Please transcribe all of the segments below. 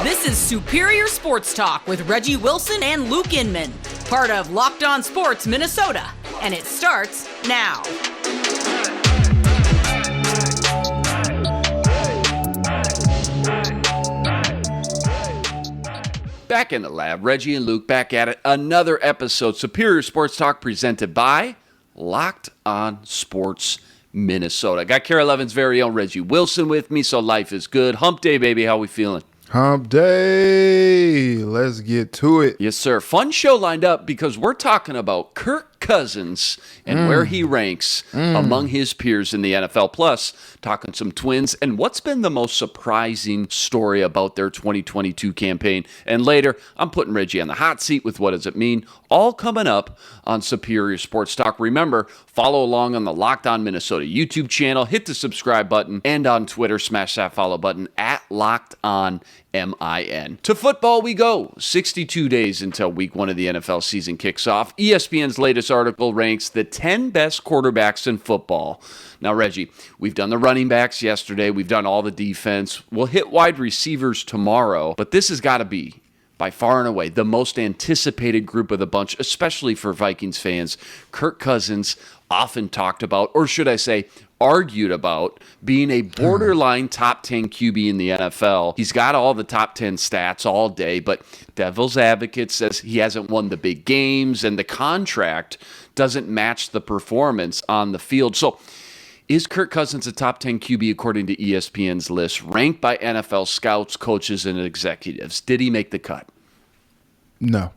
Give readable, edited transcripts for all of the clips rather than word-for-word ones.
This is Superior Sports Talk with Reggie Wilson and Luke Inman, part of Locked On Sports Minnesota, and it starts now. Back in the lab, Reggie and Luke back at it. Another episode, Superior Sports Talk, presented by Locked On Sports Minnesota. Got Carol Evan's very own Reggie Wilson with me, so life is good. Hump day, baby. How we feeling? Hump day. Let's get to it. Yes, sir. Fun show lined up because we're talking about Kirk Cousins and where he ranks among his peers in the NFL. Plus, talking some Twins and what's been the most surprising story about their 2022 campaign. And later, I'm putting Reggie on the hot seat with What Does It Mean? All coming up on Superior Sports Talk. Remember, follow along on the Locked On Minnesota YouTube channel. Hit the subscribe button. And on Twitter, smash that follow button at Locked On MIN. To football we go. 62 days until week 1 of the NFL season kicks off. ESPN's latest article ranks the 10 best quarterbacks in football. Now, Reggie, we've done the running backs yesterday. We've done all the defense. We'll hit wide receivers tomorrow. But this has got to be, by far and away, the most anticipated group of the bunch, especially for Vikings fans. Kirk Cousins, often talked about, or should I say, argued about being a borderline top 10 QB in the NFL. He's got all the top 10 stats all day, but devil's advocate says he hasn't won the big games and the contract doesn't match the performance on the field. So is Kirk Cousins a top 10 QB according to ESPN's list, ranked by NFL scouts, coaches, and executives? Did he make the cut? No.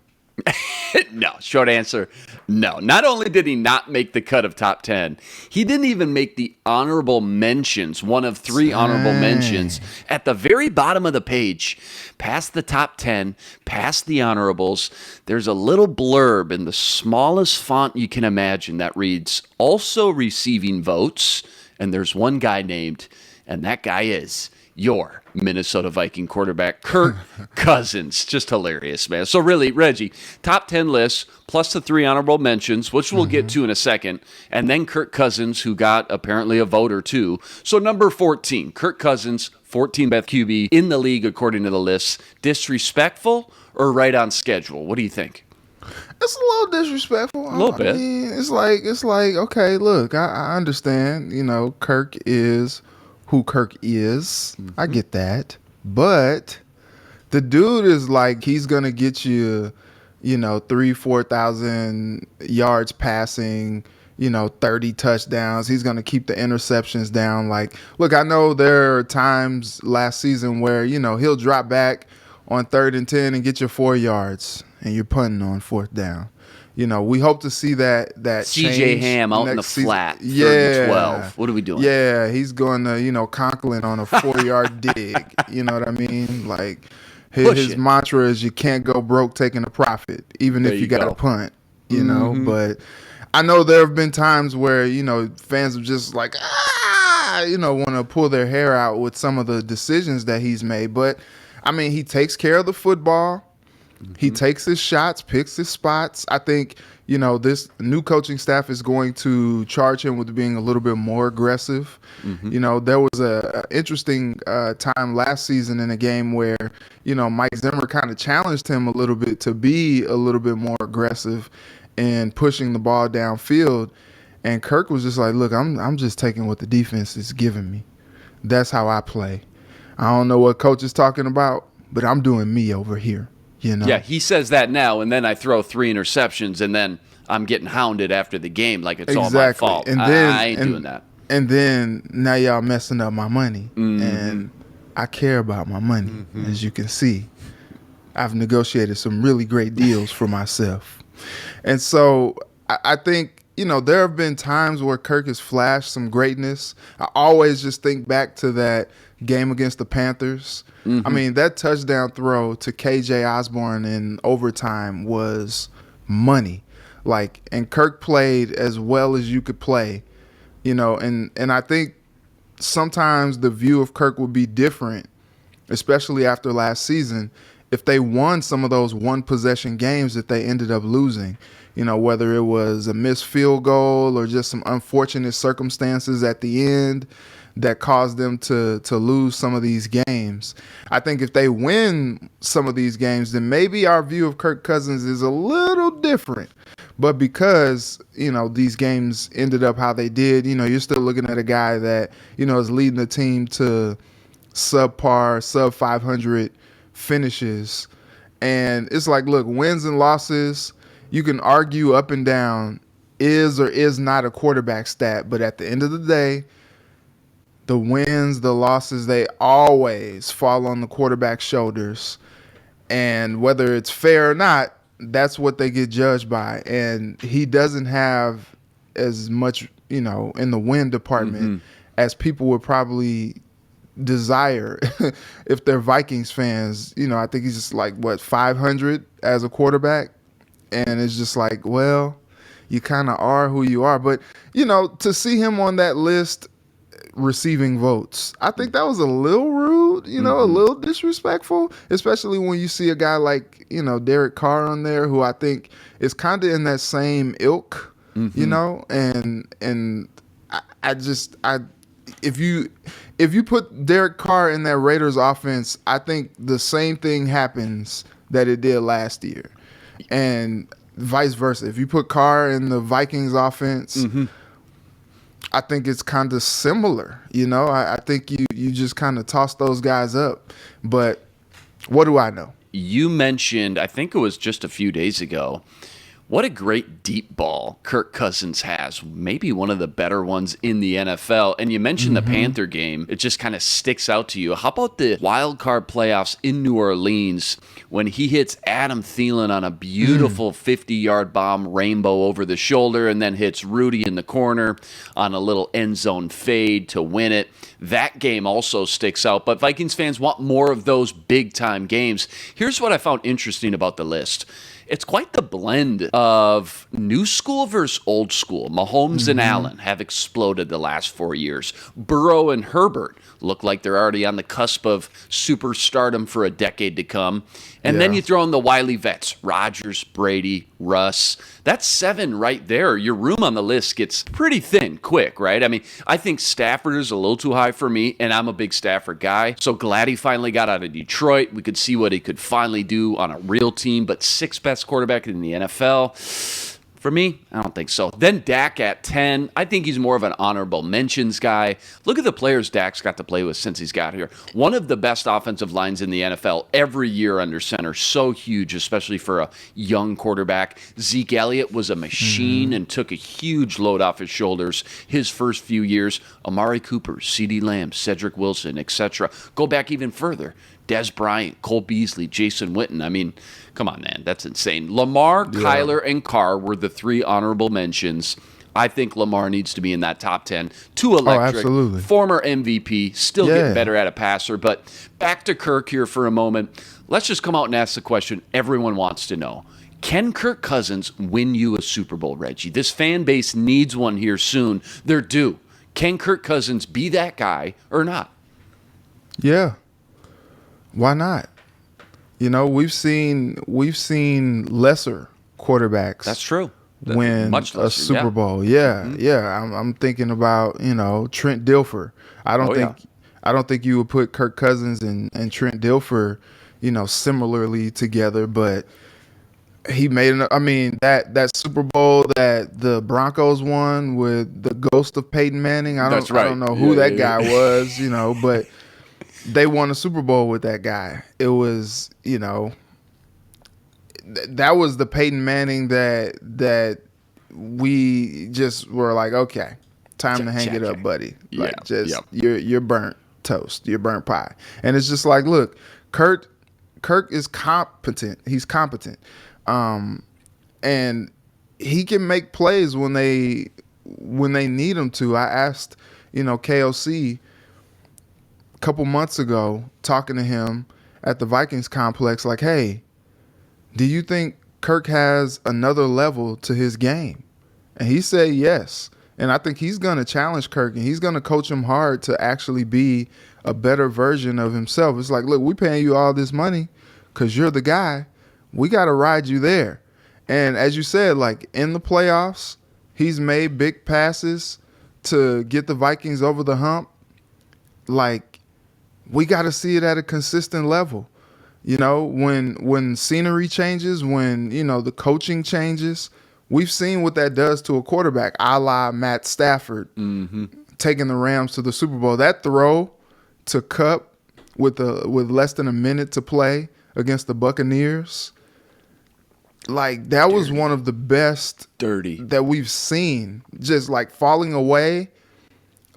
No. Short answer, no. Not only did he not make the cut of top 10, he didn't even make the honorable mentions, one of 3 honorable mentions at the very bottom of the page. Past the top 10, past the honorables, there's a little blurb in the smallest font you can imagine that reads, also receiving votes, and there's one guy named, and that guy is your Minnesota Viking quarterback, Kirk Cousins. Just hilarious, man. So really, Reggie, top 10 lists, plus the 3 honorable mentions, which we'll get to in a second, and then Kirk Cousins, who got apparently a vote or two. So number 14, Kirk Cousins, 14th best QB in the league according to the list. Disrespectful or right on schedule? What do you think? It's a little disrespectful. A little bit. I mean, it's like, okay, look, I understand, Kirk is who Kirk is. I get that. But the dude is like, he's going to get you, 3,000-4,000 yards passing, 30 touchdowns. He's going to keep the interceptions down. Like, look, I know there are times last season where, he'll drop back on 3rd and 10 and get you 4 yards and you're punting on 4th down. We hope to see that CJ Ham out in the flat, 3rd and 12. What are we doing? Yeah, he's going to Conklin on a 4-yard dig. You know what I mean? Like, his mantra is you can't go broke taking a profit, even if you got to punt, But I know there have been times where, fans are just like, want to pull their hair out with some of the decisions that he's made. But, I mean, he takes care of the football. He takes his shots, picks his spots. I think, this new coaching staff is going to charge him with being a little bit more aggressive. There was a interesting time last season in a game where, Mike Zimmer kind of challenged him a little bit to be a little bit more aggressive in pushing the ball downfield. And Kirk was just like, look, I'm just taking what the defense is giving me. That's how I play. I don't know what coach is talking about, but I'm doing me over here. Yeah, he says that now, and then I throw 3 interceptions, and then I'm getting hounded after the game like it's all my fault. And then, I ain't doing that. And then now y'all messing up my money, and I care about my money, as you can see. I've negotiated some really great deals for myself. And so I think, there have been times where Kirk has flashed some greatness. I always just think back to that game against the Panthers. I mean, that touchdown throw to KJ Osborne in overtime was money. And Kirk played as well as you could play, and I think sometimes the view of Kirk would be different, especially after last season, if they won some of those one-possession games that they ended up losing. Whether it was a missed field goal or just some unfortunate circumstances at the end that caused them to lose some of these games. I think if they win some of these games, then maybe our view of Kirk Cousins is a little different. But because, these games ended up how they did, you're still looking at a guy that, is leading the team to subpar, sub 500 finishes. And it's like, look, wins and losses, you can argue up and down, is or is not a quarterback stat. But at the end of the day, the wins, the losses, they always fall on the quarterback's shoulders. And whether it's fair or not, that's what they get judged by. And he doesn't have as much, in the win department as people would probably desire if they're Vikings fans. I think he's just like, 500 as a quarterback. And it's just like, well, you kind of are who you are. But, to see him on that list receiving votes, I think that was a little rude, a little disrespectful, especially when you see a guy like, Derek Carr on there, who I think is kind of in that same ilk, and if you put Derek Carr in that Raiders offense, I think the same thing happens that it did last year, and vice versa. If you put Carr in the Vikings offense, I think it's kind of similar. I think you just kind of toss those guys up. But what do I know? You mentioned, I think it was just a few days ago, what a great deep ball Kirk Cousins has. Maybe one of the better ones in the NFL. And you mentioned the Panther game. It just kind of sticks out to you. How about the wild card playoffs in New Orleans when he hits Adam Thielen on a beautiful 50-yard bomb rainbow over the shoulder and then hits Rudy in the corner on a little end zone fade to win it? That game also sticks out. But Vikings fans want more of those big-time games. Here's what I found interesting about the list. It's quite the blend of new school versus old school. Mahomes and Allen have exploded the last 4 years. Burrow and Herbert look like they're already on the cusp of superstardom for a decade to come. And then you throw in the wily vets, Rodgers, Brady, Russ. That's 7 right there. Your room on the list gets pretty thin quick, right? I mean, I think Stafford is a little too high for me, and I'm a big Stafford guy. So glad he finally got out of Detroit. We could see what he could finally do on a real team, but 6th best quarterback in the NFL. For me, I don't think so. Then Dak at 10. I think he's more of an honorable mentions guy. Look at the players Dak's got to play with since he's got here. One of the best offensive lines in the NFL every year under center. So huge, especially for a young quarterback. Zeke Elliott was a machine and took a huge load off his shoulders his first few years. Amari Cooper, CeeDee Lamb, Cedric Wilson, etc. Go back even further. Dez Bryant, Cole Beasley, Jason Witten. I mean, come on, man. That's insane. Lamar, Kyler, and Carr were the 3 honorable mentions. I think Lamar needs to be in that top 10. Too electric. Oh, absolutely. Former MVP. Still getting better at a passer. But back to Kirk here for a moment. Let's just come out and ask the question everyone wants to know. Can Kirk Cousins win you a Super Bowl, Reggie? This fan base needs one here soon. They're due. Can Kirk Cousins be that guy or not? Yeah. Why not? We've seen lesser quarterbacks. That's true. Win much lesser, a Super Bowl. I'm thinking about Trent Dilfer. I don't think you would put Kirk Cousins and Trent Dilfer similarly together, but he made that Super Bowl that the Broncos won with the ghost of Peyton Manning. I don't know who that guy was, but they won a Super Bowl with that guy. It was, that was the Peyton Manning that we just were like, okay, time to hang it up, buddy. You're burnt toast. You're burnt pie. And it's just like, look, Kirk is competent. He's competent. And he can make plays when they need him to. I asked, KOC a couple months ago, talking to him at the Vikings complex, like, hey, do you think Kirk has another level to his game? And he said yes. And I think he's going to challenge Kirk, and he's going to coach him hard to actually be a better version of himself. It's like, look, we're paying you all this money because you're the guy. We got to ride you there. And as you said, like in the playoffs, he's made big passes to get the Vikings over the hump. like, we got to see it at a consistent level. You know, when scenery changes, when, you know, the coaching changes, we've seen what that does to a quarterback, a la Matt Stafford taking the Rams to the Super Bowl. That throw to Cup with less than a minute to play against the Buccaneers, like, that was one of the best that we've seen. Just like falling away,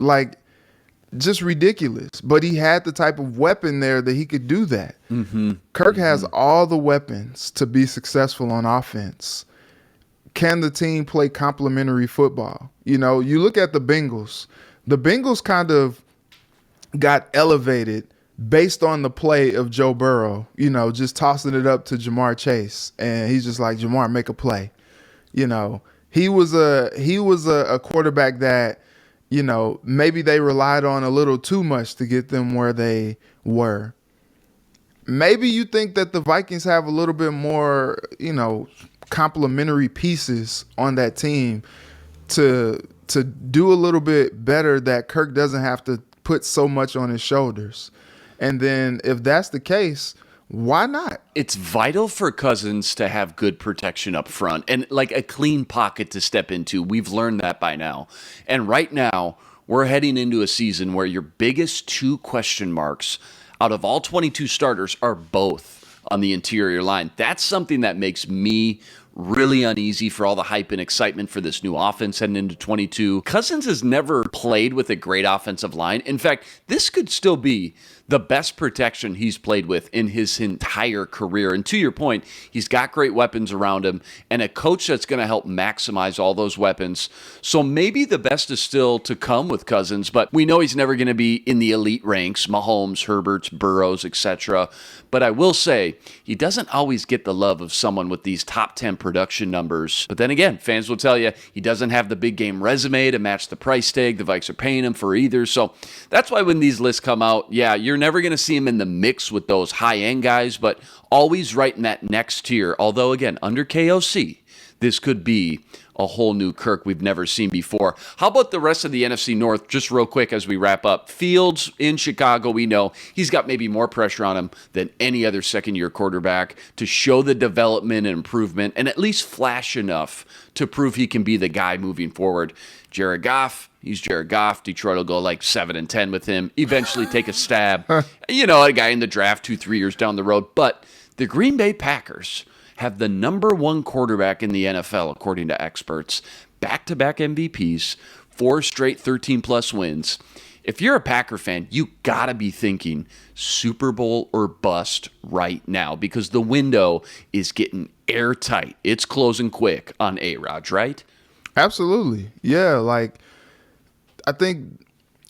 like, just ridiculous. But he had the type of weapon there that he could do that. Kirk has all the weapons to be successful on offense. Can the team play complementary football? You know, you look at the Bengals. The Bengals kind of got elevated based on the play of Joe Burrow, you know, just tossing it up to Jamar Chase. And he's just like, Jamar, make a play. You know, he was a quarterback that, you know, maybe they relied on a little too much to get them where they were. Maybe you think that the Vikings have a little bit more, you know, complementary pieces on that team to do a little bit better, that Kirk doesn't have to put so much on his shoulders. And then if that's the case, why not? It's vital for Cousins to have good protection up front and like a clean pocket to step into. We've learned that by now. And right now, we're heading into a season where your biggest two question marks out of all 22 starters are both on the interior line. That's something that makes me really uneasy for all the hype and excitement for this new offense heading into 22. Cousins has never played with a great offensive line. In fact, this could still be the best protection he's played with in his entire career. And to your point, he's got great weapons around him and a coach that's going to help maximize all those weapons. So maybe the best is still to come with Cousins, but we know he's never going to be in the elite ranks, Mahomes, Herberts, Burrows, etc. But I will say, he doesn't always get the love of someone with these top 10 production numbers. But then again, fans will tell you he doesn't have the big game resume to match the price tag the Vikes are paying him for either. So that's why when these lists come out, yeah, you're never going to see him in the mix with those high-end guys, but always right in that next tier. Although, again, under KOC, this could be a whole new Kirk we've never seen before. How about the rest of the NFC North, just real quick as we wrap up? Fields in Chicago, we know he's got maybe more pressure on him than any other second-year quarterback to show the development and improvement and at least flash enough to prove he can be the guy moving forward. Jared Goff, he's Jared Goff. Detroit will go like 7-10 with him, eventually take a stab. You know, a guy in the draft 2-3 years down the road. But the Green Bay Packers have the number one quarterback in the NFL, according to experts. Back-to-back MVPs, 4 straight 13-plus wins. If you're a Packer fan, you got to be thinking Super Bowl or bust right now because the window is getting airtight. It's closing quick on A-Rod, right? Absolutely. Yeah, like, I think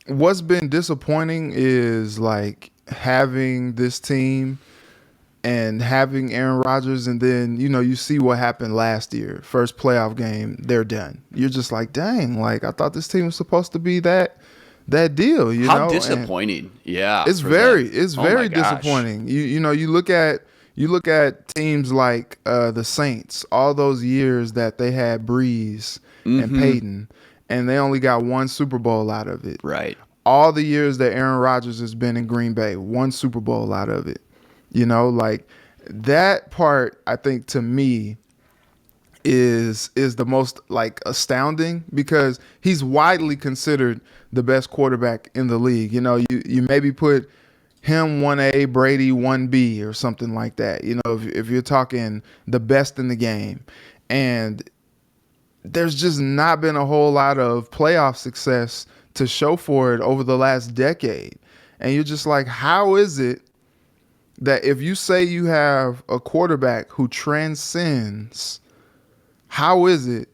what's been disappointing is, like, having this team and having Aaron Rodgers, and then, you know, you see what happened last year. First playoff game, they're done. You're just like, dang, like, I thought this team was supposed to be that deal, you know? How disappointing. And yeah. It's very disappointing. You know, you look at teams like the Saints, all those years that they had Breeze and Peyton, and they only got one Super Bowl out of it. Right. All the years that Aaron Rodgers has been in Green Bay, one Super Bowl out of it. You know, like, that part, I think, to me, is the most, like, astounding because he's widely considered the best quarterback in the league. You know, you maybe put him 1A, Brady 1B or something like that, you know, if you're talking the best in the game. And there's just not been a whole lot of playoff success to show for it over the last decade. And you're just like, how is it that if you say you have a quarterback who transcends, how is it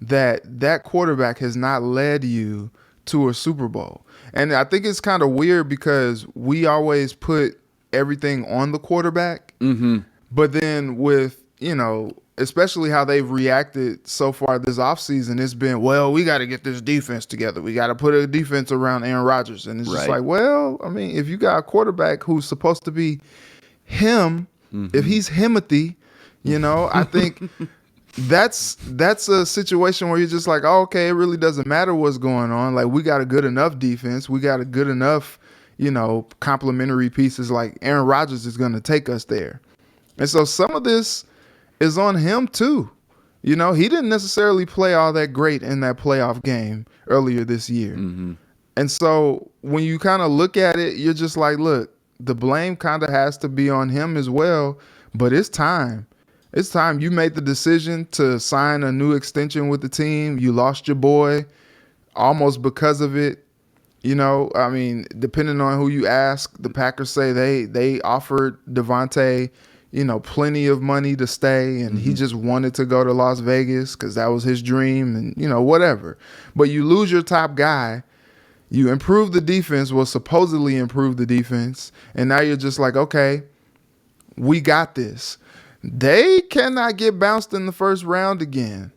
that that quarterback has not led you to a Super Bowl? And I think it's kind of weird because we always put everything on the quarterback. But then with, you know, especially how they've reacted so far this offseason, it's been, well, we got to get this defense together. We got to put a defense around Aaron Rodgers. And it's just like, well, I mean, if you got a quarterback who's supposed to be him, if he's Himothy, you know, I think that's a situation where you're just like, oh, okay, it really doesn't matter what's going on. Like, we got a good enough defense. We got a good enough, complementary pieces like Aaron Rodgers is going to take us there. And so some of this is on him too. He didn't necessarily play all that great in that playoff game earlier this year. Mm-hmm. And so when you kind of look at it, you're just like, look, the blame kind of has to be on him as well, but it's time. It's time. You made the decision to sign a new extension with the team. You lost your boy almost because of it. Depending on who you ask, the Packers say they offered Devontae, plenty of money to stay, and he just wanted to go to Las Vegas because that was his dream and, whatever. But you lose your top guy. You improve the defense, supposedly improve the defense, and now you're just like, okay, we got this. They cannot get bounced in the first round again.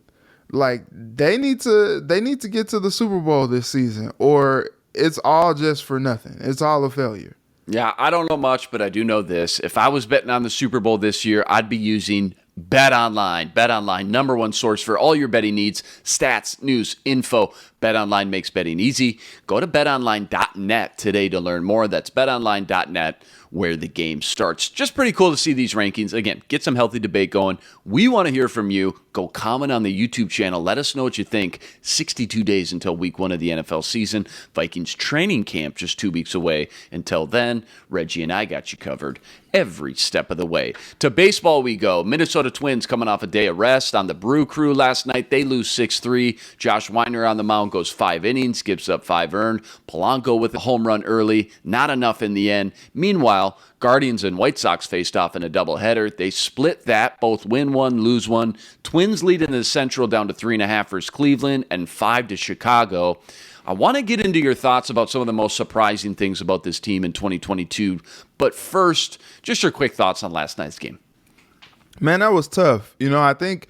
Like, they need to get to the Super Bowl this season, or it's all just for nothing. It's all a failure. Yeah, I don't know much, but I do know this. If I was betting on the Super Bowl this year, I'd be using BetOnline. BetOnline, number one source for all your betting needs, stats, news, info. BetOnline makes betting easy. Go to betonline.net today to learn more. That's betonline.net, where the game starts. Just pretty cool to see these rankings. Again, get some healthy debate going. We want to hear from you. Go comment on the YouTube channel. Let us know what you think. 62 days until week 1 of the NFL season. Vikings training camp just 2 weeks away. Until then, Reggie and I got you covered every step of the way. To baseball we go. Minnesota Twins coming off a day of rest on the Brew Crew last night. They lose 6-3. Josh Weiner on the mound goes 5 innings, gives up 5 earned. Polanco with a home run early. Not enough in the end. Meanwhile, Guardians and White Sox faced off in a doubleheader. They split that, both win 1, lose 1. Twins lead in the Central down to 3.5 versus Cleveland and 5 to Chicago. I want to get into your thoughts about some of the most surprising things about this team in 2022. But first, just your quick thoughts on last night's game. Man, that was tough. I think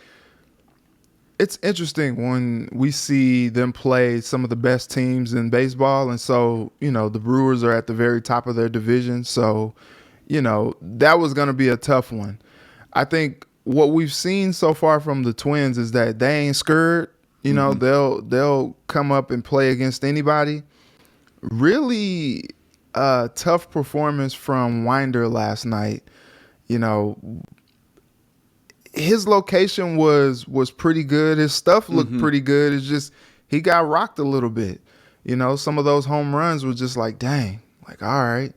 it's interesting when we see them play some of the best teams in baseball. And so, the Brewers are at the very top of their division. So, that was going to be a tough one. I think what we've seen so far from the Twins is that they ain't scared. They'll come up and play against anybody. Really tough performance from Winder last night. His location was pretty good. His stuff looked pretty good. It's just he got rocked a little bit. Some of those home runs were just like, dang, like, all right.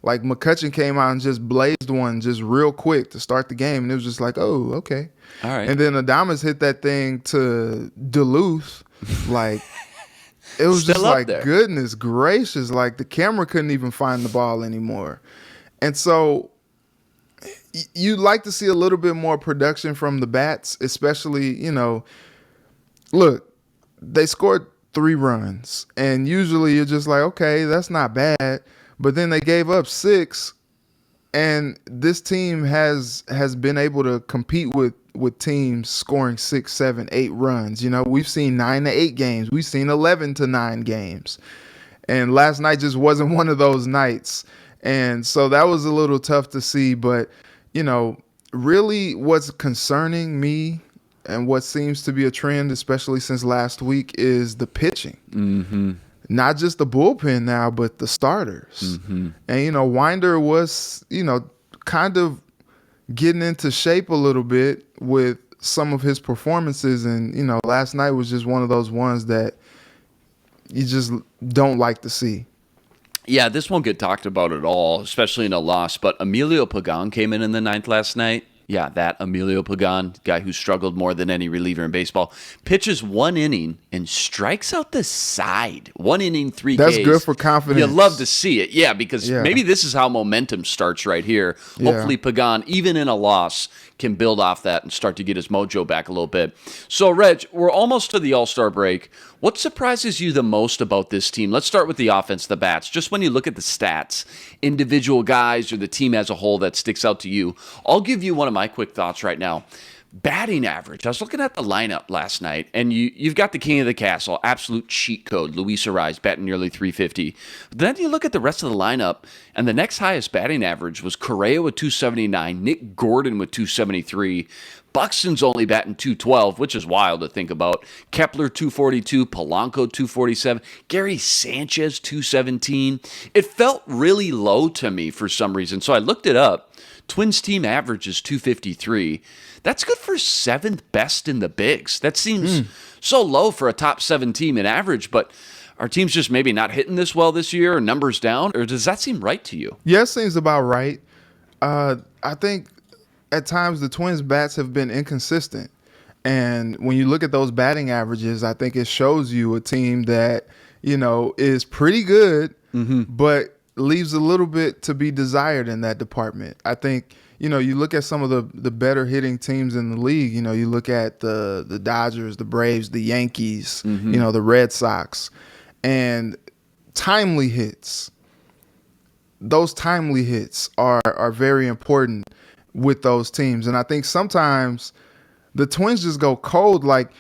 Like McCutchen came out and just blazed one just real quick to start the game. And it was just like, oh, okay. All right. And then Adames hit that thing to Duluth. Like, it was just like, goodness gracious. Like, the camera couldn't even find the ball anymore. And so you'd like to see a little bit more production from the bats, especially, look, they scored 3 runs. And usually you're just like, okay, that's not bad. But then they gave up 6, and this team has been able to compete with teams scoring 6, 7, 8 runs. We've seen 9 to 8 games. We've seen 11 to 9 games. And last night just wasn't one of those nights. And so that was a little tough to see. But, really what's concerning me and what seems to be a trend, especially since last week, is the pitching. Mm-hmm. Not just the bullpen now, but the starters. Mm-hmm. And, Winder was, kind of getting into shape a little bit with some of his performances. And, last night was just one of those ones that you just don't like to see. Yeah, this won't get talked about at all, especially in a loss. But Emilio Pagan came in the 9th last night. Yeah, that Emilio Pagan, guy who struggled more than any reliever in baseball, pitches 1 inning and strikes out the side. 1 inning, 3 Ks. That's good for confidence. You love to see it. Yeah, because maybe this is how momentum starts right here. Yeah. Hopefully Pagan, even in a loss, can build off that and start to get his mojo back a little bit. So, Reg, we're almost to the All-Star break. What surprises you the most about this team? Let's start with the offense, the bats. Just when you look at the stats, individual guys or the team as a whole that sticks out to you. I'll give you one of my quick thoughts right now. Batting average. I was looking at the lineup last night, and you've got the king of the castle, absolute cheat code, Luis Ariz, batting nearly 350. But then you look at the rest of the lineup, and the next highest batting average was Correa with 279, Nick Gordon with 273, Buxton's only batting .212, which is wild to think about. Kepler, .242. Polanco, .247. Gary Sanchez, .217. It felt really low to me for some reason, so I looked it up. Twins team average is .253. That's good for 7th best in the bigs. That seems so low for a top 7 team in average, but our team's just maybe not hitting this well this year, or numbers down, or does that seem right to you? Yeah, it seems about right. I think at times the Twins' bats have been inconsistent. And when you look at those batting averages, I think it shows you a team that, is pretty good, but leaves a little bit to be desired in that department. I think, you look at some of the better hitting teams in the league. You look at the Dodgers, the Braves, the Yankees, the Red Sox. And timely hits, those timely hits are very important with those teams. And I think sometimes the Twins just go cold. Like,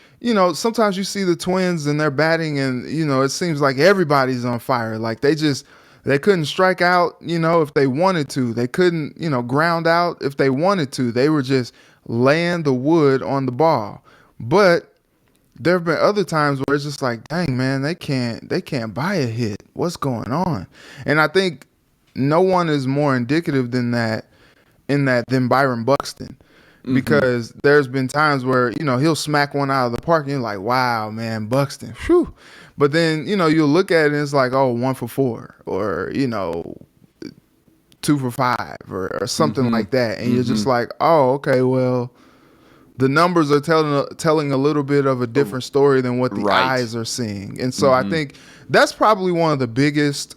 sometimes you see the Twins and they're batting and, it seems like everybody's on fire. Like they couldn't strike out, if they wanted to. They couldn't, ground out if they wanted to. They were just laying the wood on the ball. But there have been other times where it's just like, dang, man, they can't buy a hit. What's going on? And I think no one is more indicative than Byron Buxton, because there's been times where, he'll smack one out of the park and you're like, wow, man, Buxton, whew. But then, you'll look at it and it's like, oh, 1 for 4 or, 2 for 5 or something like that. And you're just like, oh, okay, well, the numbers are telling a little bit of a different story than what the eyes are seeing. And so I think that's probably one of the biggest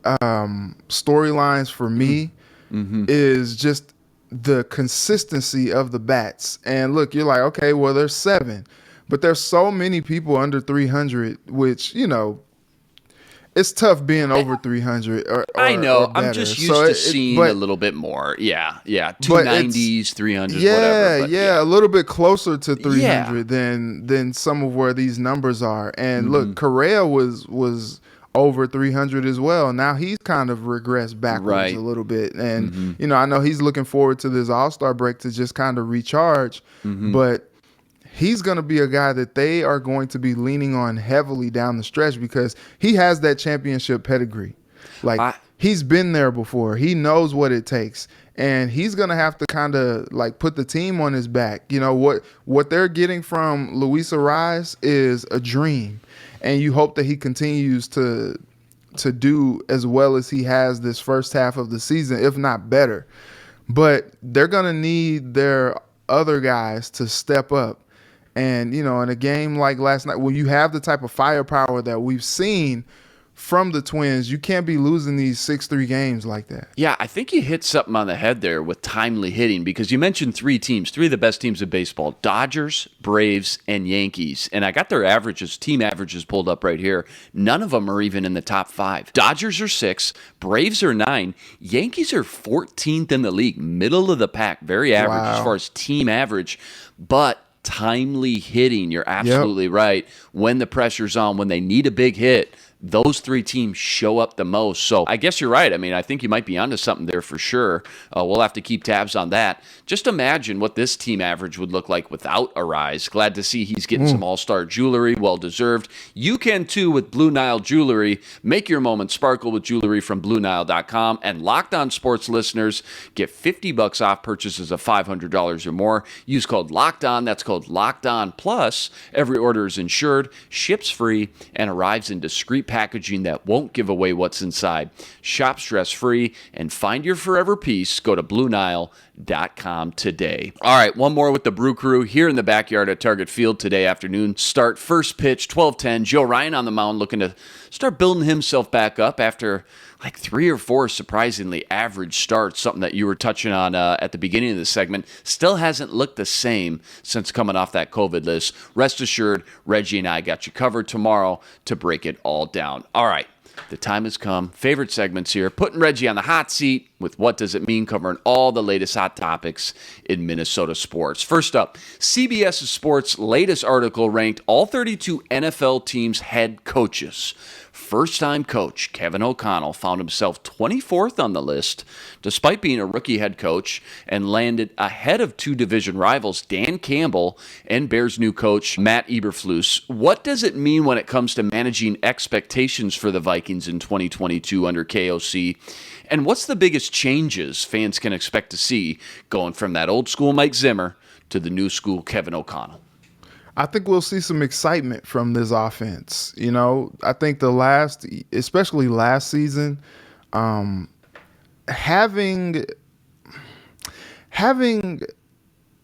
storylines for me is just the consistency of the bats. And look, you're like, okay, well, there's 7. But there's so many people under 300, which, it's tough being over 300 or I know. Or better. I'm just used to seeing a little bit more. Yeah. 290s, 300s, whatever. Yeah, a little bit closer to 300 than some of where these numbers are. And look, Correa was over 300 as well. Now he's kind of regressed backwards a little bit. And, I know he's looking forward to this All-Star break to just kind of recharge. But he's going to be a guy that they are going to be leaning on heavily down the stretch because he has that championship pedigree. Like, he's been there before. He knows what it takes. And he's going to have to kind of, like, put the team on his back. What they're getting from Luis Arraez is a dream. And you hope that he continues to do as well as he has this first half of the season, if not better. But they're going to need their other guys to step up. And, in a game like last night, when you have the type of firepower that we've seen from the Twins, you can't be losing these 6-3 games like that. Yeah, I think you hit something on the head there with timely hitting, because you mentioned 3 teams, 3 of the best teams in baseball: Dodgers, Braves, and Yankees. And I got their averages, team averages pulled up right here. None of them are even in the top 5. Dodgers are 6, Braves are 9, Yankees are 14th in the league, middle of the pack, very average as far as team average. But timely hitting, you're absolutely right. When the pressure's on, when they need a big hit, those 3 teams show up the most. So I guess you're right. I mean, I think you might be onto something there for sure. We'll have to keep tabs on that. Just imagine what this team average would look like without Arraez. Glad to see he's getting some all-star jewelry, well-deserved. You can too with Blue Nile Jewelry. Make your moment sparkle with jewelry from BlueNile.com. And Locked On Sports listeners get $50 off purchases of $500 or more. Use code Locked On. That's code Locked On. Plus, every order is insured, ships free, and arrives in discreet packaging that won't give away what's inside. Shop stress-free and find your forever peace. Go to BlueNile.com today. All right, one more with the Brew Crew here in the backyard at Target Field today afternoon. Start first pitch, 12:10. Joe Ryan on the mound looking to start building himself back up after like 3 or 4 surprisingly average starts, something that you were touching on at the beginning of the segment. Still hasn't looked the same since coming off that COVID list. Rest assured, Reggie and I got you covered tomorrow to break it all down. All right, the time has come. Favorite segments here. Putting Reggie on the hot seat with What Does It Mean, covering all the latest hot topics in Minnesota sports. First up, CBS Sports' latest article ranked all 32 NFL teams' head coaches. First-time coach Kevin O'Connell found himself 24th on the list, despite being a rookie head coach, and landed ahead of two division rivals, Dan Campbell and Bears' new coach, Matt Eberflus. What does it mean when it comes to managing expectations for the Vikings in 2022 under KOC? And what's the biggest changes fans can expect to see going from that old school Mike Zimmer to the new school Kevin O'Connell? I think we'll see some excitement from this offense. I think especially last season, having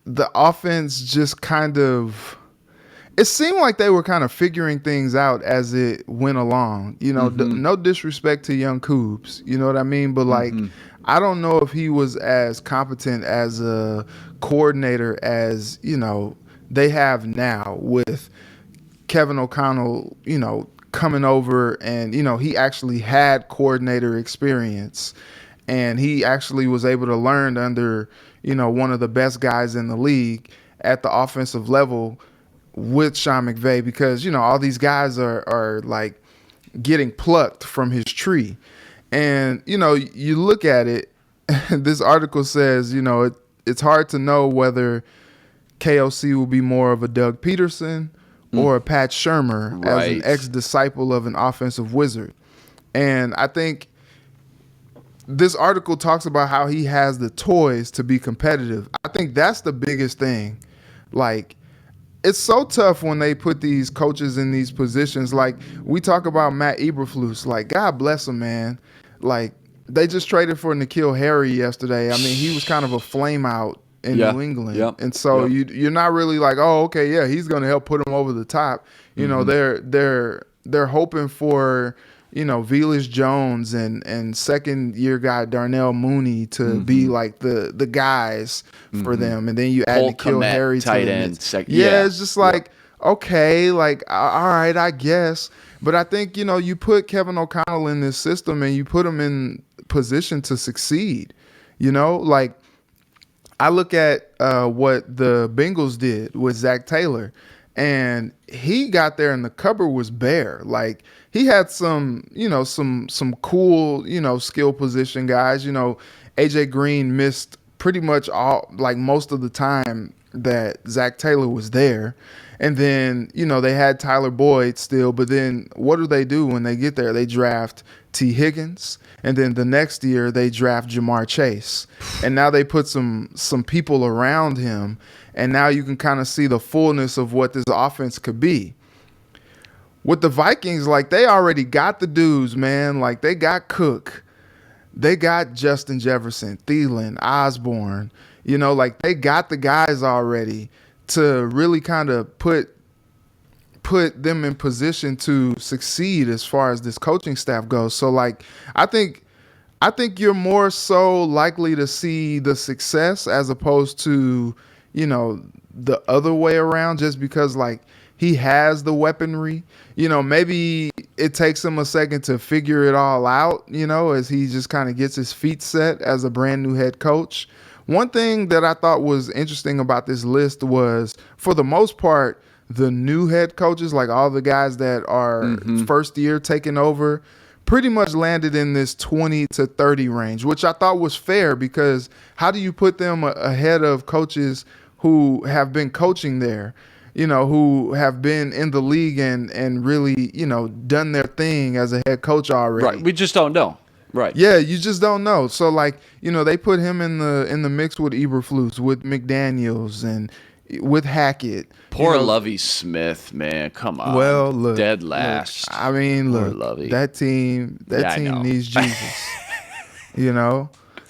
the offense just kind of, it seemed like they were kind of figuring things out as it went along. No disrespect to young Coobs, you know what I mean? But I don't know if he was as competent as a coordinator as, they have now with Kevin O'Connell, coming over and, he actually had coordinator experience and he actually was able to learn under, one of the best guys in the league at the offensive level with Sean McVay, because, all these guys are like getting plucked from his tree. And, you look at it, this article says, it's hard to know whether KOC will be more of a Doug Peterson or a Pat Shurmur as an ex-disciple of an offensive wizard. And I think this article talks about how he has the toys to be competitive. I think that's the biggest thing. Like, it's so tough when they put these coaches in these positions. Like, we talk about Matt Eberflus. Like, God bless him, man. Like, they just traded for N'Keal Harry yesterday. I mean, he was kind of a flame out in New England. And so you're not really like, oh, okay, yeah, he's going to help put him over the top. They're hoping for, Velus Jones and second year guy Darnell Mooney to be like the guys for them. And then you add N'Keal Harry to tight the end. It's just like, okay, like, all right, I guess. But I think, you put Kevin O'Connell in this system and you put him in position to succeed. Like, I look at what the Bengals did with Zach Taylor, and he got there and the cupboard was bare. Like, he had some cool, skill position guys. AJ Green missed pretty much most of the time that Zach Taylor was there. And then, they had Tyler Boyd still, but then what do when they get there? They draft T. Higgins, and then the next year they draft Jamar Chase. And now they put some people around him, and now you can kind of see the fullness of what this offense could be. With the Vikings, like, they already got the dudes, man. Like, they got Cook. They got Justin Jefferson, Thielen, Osborne. Like, they got the guys already to really kind of put them in position to succeed as far as this coaching staff goes. So, like, I think you're more so likely to see the success as opposed to, the other way around, just because, like, he has the weaponry. Maybe it takes him a second to figure it all out, as he just kind of gets his feet set as a brand new head coach. One thing that I thought was interesting about this list was, for the most part, the new head coaches, like all the guys that are first year taking over, pretty much landed in this 20 to 30 range, which I thought was fair, because how do you put them ahead of coaches who have been coaching there, who have been in the league and really, done their thing as a head coach already? Right. We just don't know. Right. Yeah, you just don't know. So, like, they put him in the mix with Eberflus, with McDaniels, and with Hackett. Poor Lovie Smith, man. Come on. Well, look, dead last. I mean, look, that team needs Jesus.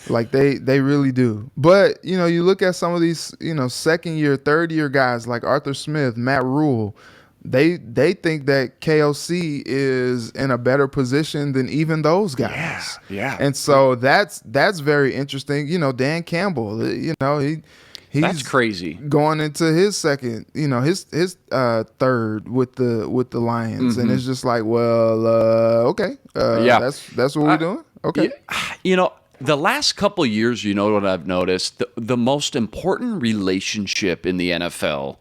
Like, they really do. But, you look at some of these, second year, third year guys like Arthur Smith, Matt Rule. They think that KOC is in a better position than even those guys. Yeah. And so that's very interesting. Dan Campbell, he's that's crazy. Going into his second, his third with the Lions, and it's just like, well, okay, that's what we're doing. Okay, the last couple years, what I've noticed, the most important relationship in the NFL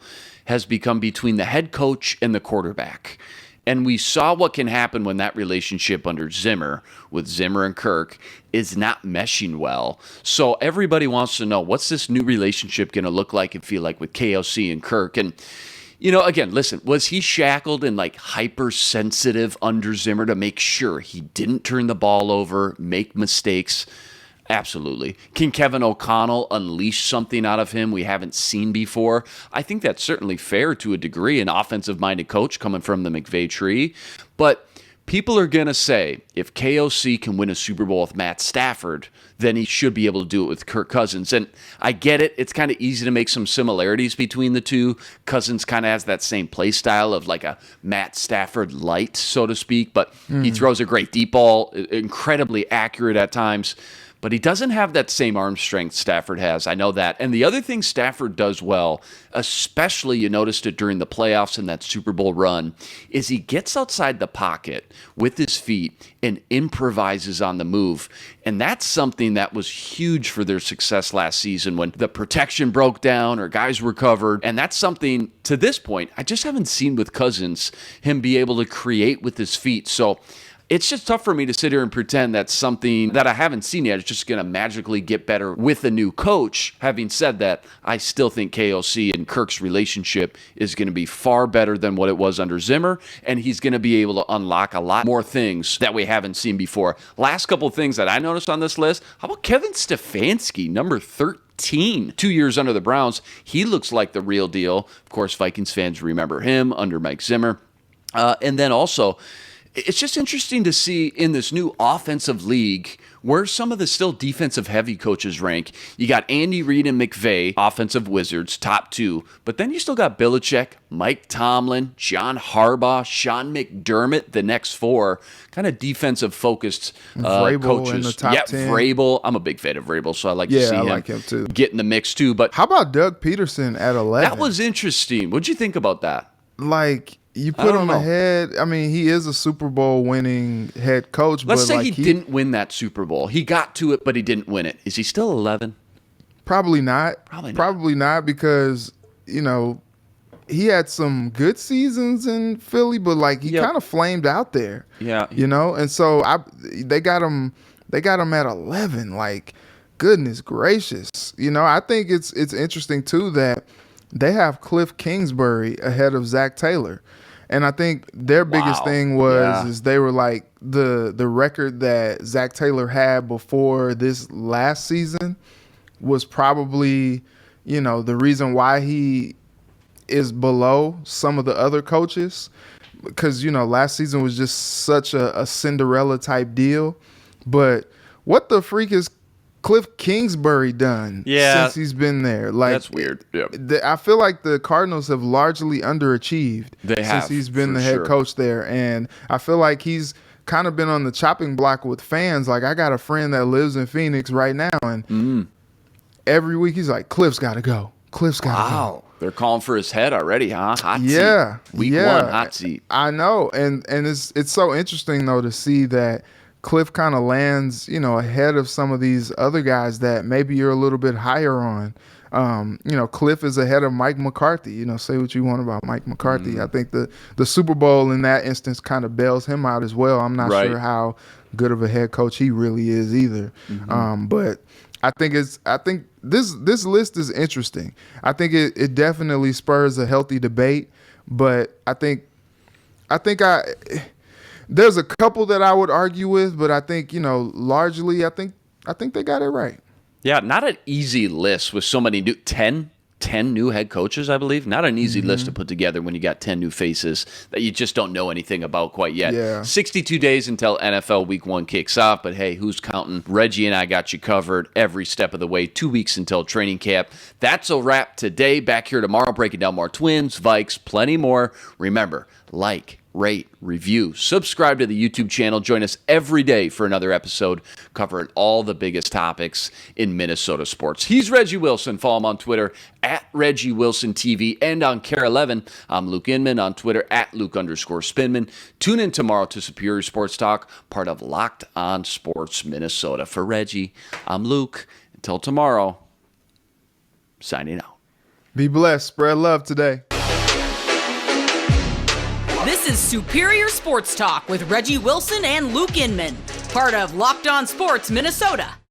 has become between the head coach and the quarterback. And we saw what can happen when that relationship under Zimmer, with Zimmer and Kirk, is not meshing well. So everybody wants to know, what's this new relationship going to look like and feel like with KOC and Kirk? And, again, listen, was he shackled and like hypersensitive under Zimmer to make sure he didn't turn the ball over, make mistakes? Absolutely. Can Kevin O'Connell unleash something out of him we haven't seen before? I think that's certainly fair to a degree, an offensive-minded coach coming from the McVay tree. But people are going to say, if KOC can win a Super Bowl with Matt Stafford, then he should be able to do it with Kirk Cousins. And I get it. It's kind of easy to make some similarities between the two. Cousins kind of has that same play style of like a Matt Stafford light, so to speak. But he throws a great deep ball, incredibly accurate at times. But he doesn't have that same arm strength Stafford has. I know that. And the other thing Stafford does well, especially you noticed it during the playoffs and that Super Bowl run, is he gets outside the pocket with his feet and improvises on the move. And that's something that was huge for their success last season when the protection broke down or guys were covered. And that's something, to this point, I just haven't seen with Cousins, him be able to create with his feet. So it's just tough for me to sit here and pretend that's something that I haven't seen yet. It's just going to magically get better with a new coach. Having said that, I still think KOC and Kirk's relationship is going to be far better than what it was under Zimmer, and he's going to be able to unlock a lot more things that we haven't seen before. Last couple of things that I noticed on this list, how about Kevin Stefanski, number 13? 2 years under the Browns. He looks like the real deal. Of course, Vikings fans remember him under Mike Zimmer. And then also, it's just interesting to see in this new offensive league where some of the still defensive heavy coaches rank. You got Andy Reid and McVay, offensive wizards, top two. But then you still got Belichick, Mike Tomlin, John Harbaugh, Sean McDermott, the next four, kind of defensive focused coaches. In the top 10. Vrabel. I'm a big fan of Vrabel, so I like to see him too. Get in the mix too. But how about Doug Peterson at 11? That was interesting. What'd you think about that? You put him ahead. I mean, he is a Super Bowl winning head coach. Let's say he didn't win that Super Bowl. He got to it, but he didn't win it. Is he still 11? Probably not. Probably not because, he had some good seasons in Philly, but he kind of flamed out there. Yeah. And so they got him at 11. Goodness gracious. I think it's interesting too that they have Cliff Kingsbury ahead of Zach Taylor. And I think their biggest thing is they were the record that Zach Taylor had before this last season was probably, the reason why he is below some of the other coaches. Because, last season was just such a Cinderella type deal. But what the freak is Cliff Kingsbury done since he's been there? That's weird. Yep. I feel like the Cardinals have largely underachieved since he's been the head coach there. And I feel like he's kind of been on the chopping block with fans. I got a friend that lives in Phoenix right now, and every week he's like, Cliff's got to go. Cliff's got to go. They're calling for his head already, huh? Hot seat. Week 1, hot seat. I know. And it's so interesting, though, to see that Cliff kind of lands, ahead of some of these other guys that maybe you're a little bit higher on. Cliff is ahead of Mike McCarthy. Say what you want about Mike McCarthy. I think the Super Bowl in that instance kind of bails him out as well. I'm not sure how good of a head coach he really is either. But I think this list is interesting. I think it definitely spurs a healthy debate. But I think there's a couple that I would argue with, but I think, largely, I think they got it right. Yeah, not an easy list with so many 10 new head coaches, I believe. Not an easy list to put together when you got 10 new faces that you just don't know anything about quite yet. Yeah. 62 days until NFL Week 1 kicks off, but hey, who's counting? Reggie and I got you covered every step of the way. 2 weeks until training camp. That's a wrap today. Back here tomorrow, breaking down more Twins, Vikes, plenty more. Remember, rate, review, subscribe to the YouTube channel. Join us every day for another episode covering all the biggest topics in Minnesota sports. He's Reggie Wilson. Follow him on Twitter at Reggie Wilson TV and on KARE11. I'm Luke Inman on Twitter at Luke_Spinman. Tune in tomorrow to Superior Sports Talk, part of Locked On Sports Minnesota. For Reggie, I'm Luke. Until tomorrow, signing out. Be blessed. Spread love today. This is Superior Sports Talk with Reggie Wilson and Luke Inman, part of Locked On Sports Minnesota.